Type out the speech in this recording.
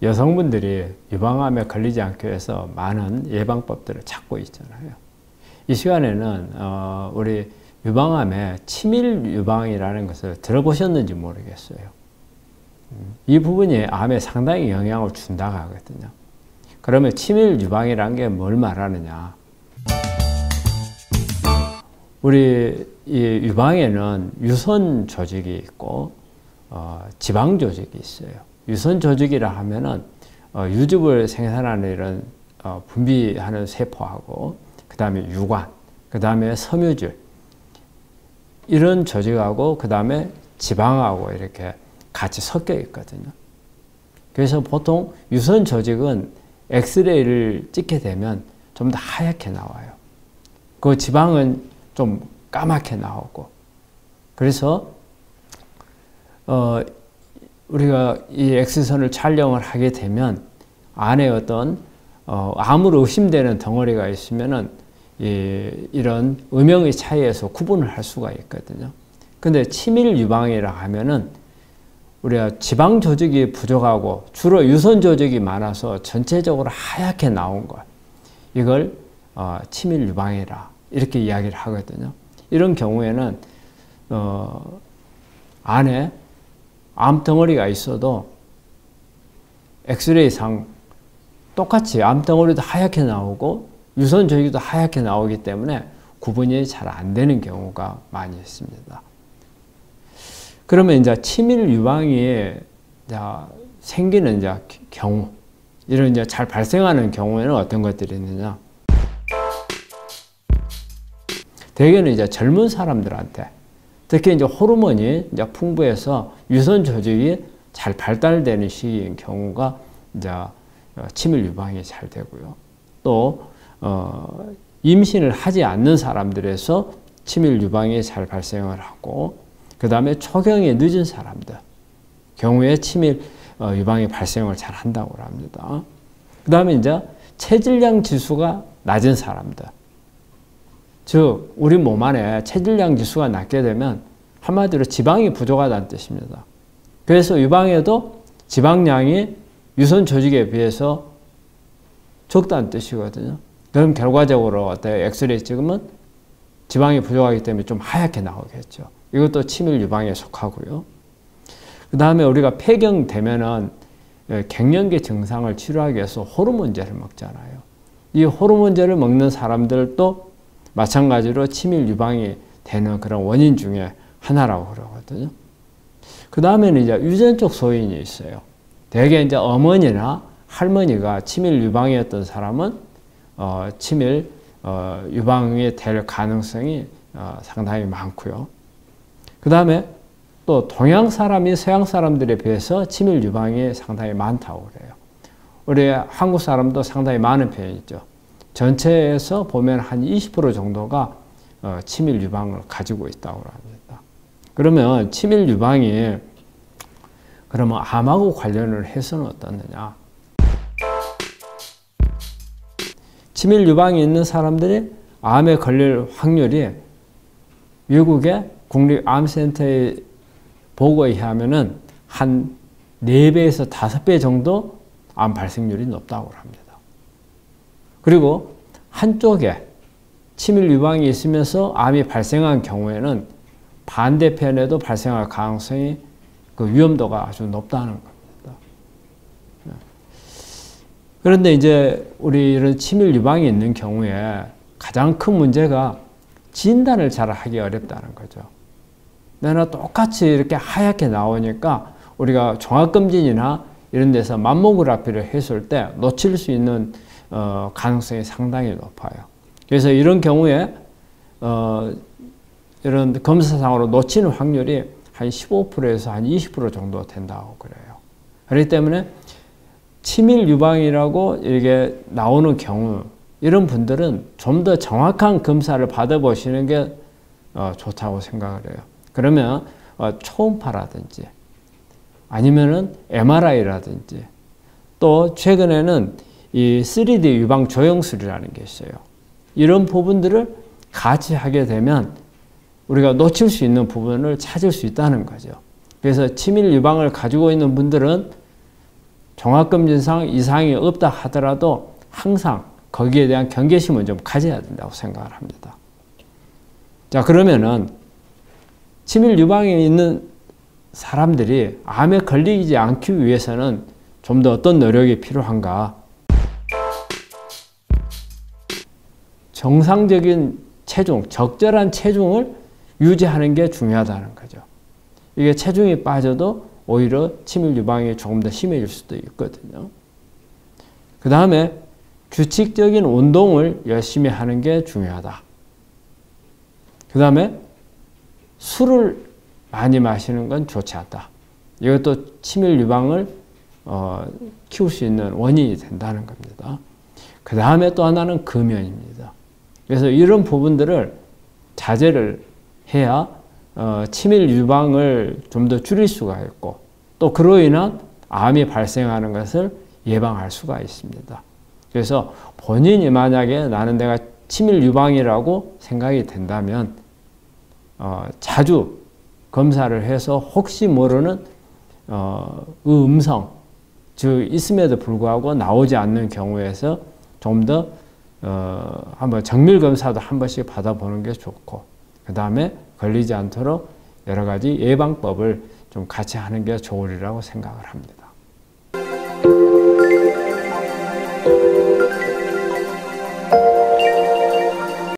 여성분들이 유방암에 걸리지 않기 위해서 많은 예방법들을 찾고 있잖아요. 이 시간에는 우리 유방암의 치밀 유방이라는 것을 들어보셨는지 모르겠어요. 이 부분이 암에 상당히 영향을 준다고 하거든요. 그러면 치밀 유방이라는 게 뭘 말하느냐? 우리 이 유방에는 유선 조직이 있고 지방 조직이 있어요. 유선 조직이라 하면은 유즙을 생산하는 이런 분비하는 세포하고 그 다음에 유관, 그 다음에 섬유질 이런 조직하고 그 다음에 지방하고 이렇게 같이 섞여 있거든요. 그래서 보통 유선 조직은 엑스레이를 찍게 되면 좀 더 하얗게 나와요. 그 지방은 좀 까맣게 나오고. 그래서 우리가 이 엑스선을 촬영을 하게 되면 안에 어떤 암으로 의심되는 덩어리가 있으면은 이런 음영의 차이에서 구분을 할 수가 있거든요. 근데 치밀 유방이라 하면은 우리가 지방 조직이 부족하고 주로 유선 조직이 많아서 전체적으로 하얗게 나온 것, 이걸 치밀 유방이라 이렇게 이야기를 하거든요. 이런 경우에는 안에 암덩어리가 있어도 엑스레이상 똑같이 암덩어리도 하얗게 나오고 유선 조직도 하얗게 나오기 때문에 구분이 잘 안 되는 경우가 많이 있습니다. 그러면 이제 치밀 유방이 생기는 경우, 이런 잘 발생하는 경우에는 어떤 것들이 있느냐? 대개는 이제 젊은 사람들한테, 특히 이제 호르몬이 이제 풍부해서 유선 조직이 잘 발달되는 시기인 경우가 이제 치밀 유방이 잘 되고요. 또 임신을 하지 않는 사람들에서 치밀 유방이 잘 발생을 하고, 그 다음에 초경이 늦은 사람들 경우에 치밀 유방이 발생을 잘 한다고 합니다. 그 다음에 이제 체질량 지수가 낮은 사람들, 즉 우리 몸 안에 체질량 지수가 낮게 되면 한마디로 지방이 부족하다는 뜻입니다. 그래서 유방에도 지방량이 유선 조직에 비해서 적다는 뜻이거든요. 그럼 결과적으로 엑스레이 찍으면 지방이 부족하기 때문에 좀 하얗게 나오겠죠. 이것도 치밀 유방에 속하고요. 그 다음에 우리가 폐경되면은 갱년기 증상을 치료하기 위해서 호르몬제를 먹잖아요. 이 호르몬제를 먹는 사람들도 마찬가지로 치밀 유방이 되는 그런 원인 중에 하나라고 그러거든요. 그 다음에는 이제 유전적 소인이 있어요. 대개 이제 어머니나 할머니가 치밀 유방이었던 사람은 치밀 유방이 될 가능성이 상당히 많고요. 그 다음에 또 동양 사람이 서양 사람들에 비해서 치밀 유방이 상당히 많다고 그래요. 우리 한국 사람도 상당히 많은 편이죠. 전체에서 보면 한 20% 정도가 치밀 유방을 가지고 있다고 합니다. 그러면 치밀 유방이 그러면 암하고 관련을 해서는 어떻느냐? 치밀 유방이 있는 사람들이 암에 걸릴 확률이 미국의 국립암센터의 보고에 의하면은 한 4배에서 5배 정도 암 발생률이 높다고 합니다. 그리고 한쪽에 치밀 유방이 있으면서 암이 발생한 경우에는 반대편에도 발생할 가능성이 그 위험도가 아주 높다는 겁니다. 그런데 이제 우리 이런 치밀 유방이 있는 경우에 가장 큰 문제가 진단을 잘 하기 어렵다는 거죠. 내가 똑같이 이렇게 하얗게 나오니까 우리가 종합검진이나 이런 데서 맘모그래피를 했을 때 놓칠 수 있는 가능성이 상당히 높아요. 그래서 이런 경우에 이런 검사상으로 놓치는 확률이 한 15%에서 한 20% 정도 된다고 그래요. 그렇기 때문에 치밀 유방이라고 이게 나오는 경우, 이런 분들은 좀 더 정확한 검사를 받아보시는 게 좋다고 생각을 해요. 그러면 초음파라든지 아니면은 MRI라든지 또 최근에는 이 3D 유방 조형술이라는 게 있어요. 이런 부분들을 같이 하게 되면 우리가 놓칠 수 있는 부분을 찾을 수 있다는 거죠. 그래서 치밀 유방을 가지고 있는 분들은 종합검진상 이상이 없다 하더라도 항상 거기에 대한 경계심은 좀 가져야 된다고 생각을 합니다. 자, 그러면은 치밀 유방에 있는 사람들이 암에 걸리지 않기 위해서는 좀 더 어떤 노력이 필요한가? 정상적인 체중, 적절한 체중을 유지하는 게 중요하다는 거죠. 이게 체중이 빠져도 오히려 치밀 유방이 조금 더 심해질 수도 있거든요. 그 다음에 규칙적인 운동을 열심히 하는 게 중요하다. 그 다음에 술을 많이 마시는 건 좋지 않다. 이것도 치밀 유방을 키울 수 있는 원인이 된다는 겁니다. 그 다음에 또 하나는 금연입니다. 그래서 이런 부분들을 자제를 해야 치밀 유방을 좀 더 줄일 수가 있고 또 그로 인한 암이 발생하는 것을 예방할 수가 있습니다. 그래서 본인이 만약에 나는 내가 치밀 유방이라고 생각이 된다면 자주 검사를 해서 혹시 모르는 음성, 즉 있음에도 불구하고 나오지 않는 경우에서 좀 더 한번 정밀 검사도 한 번씩 받아보는 게 좋고 그 다음에 걸리지 않도록 여러 가지 예방법을 좀 같이 하는 게 좋으리라고 생각을 합니다.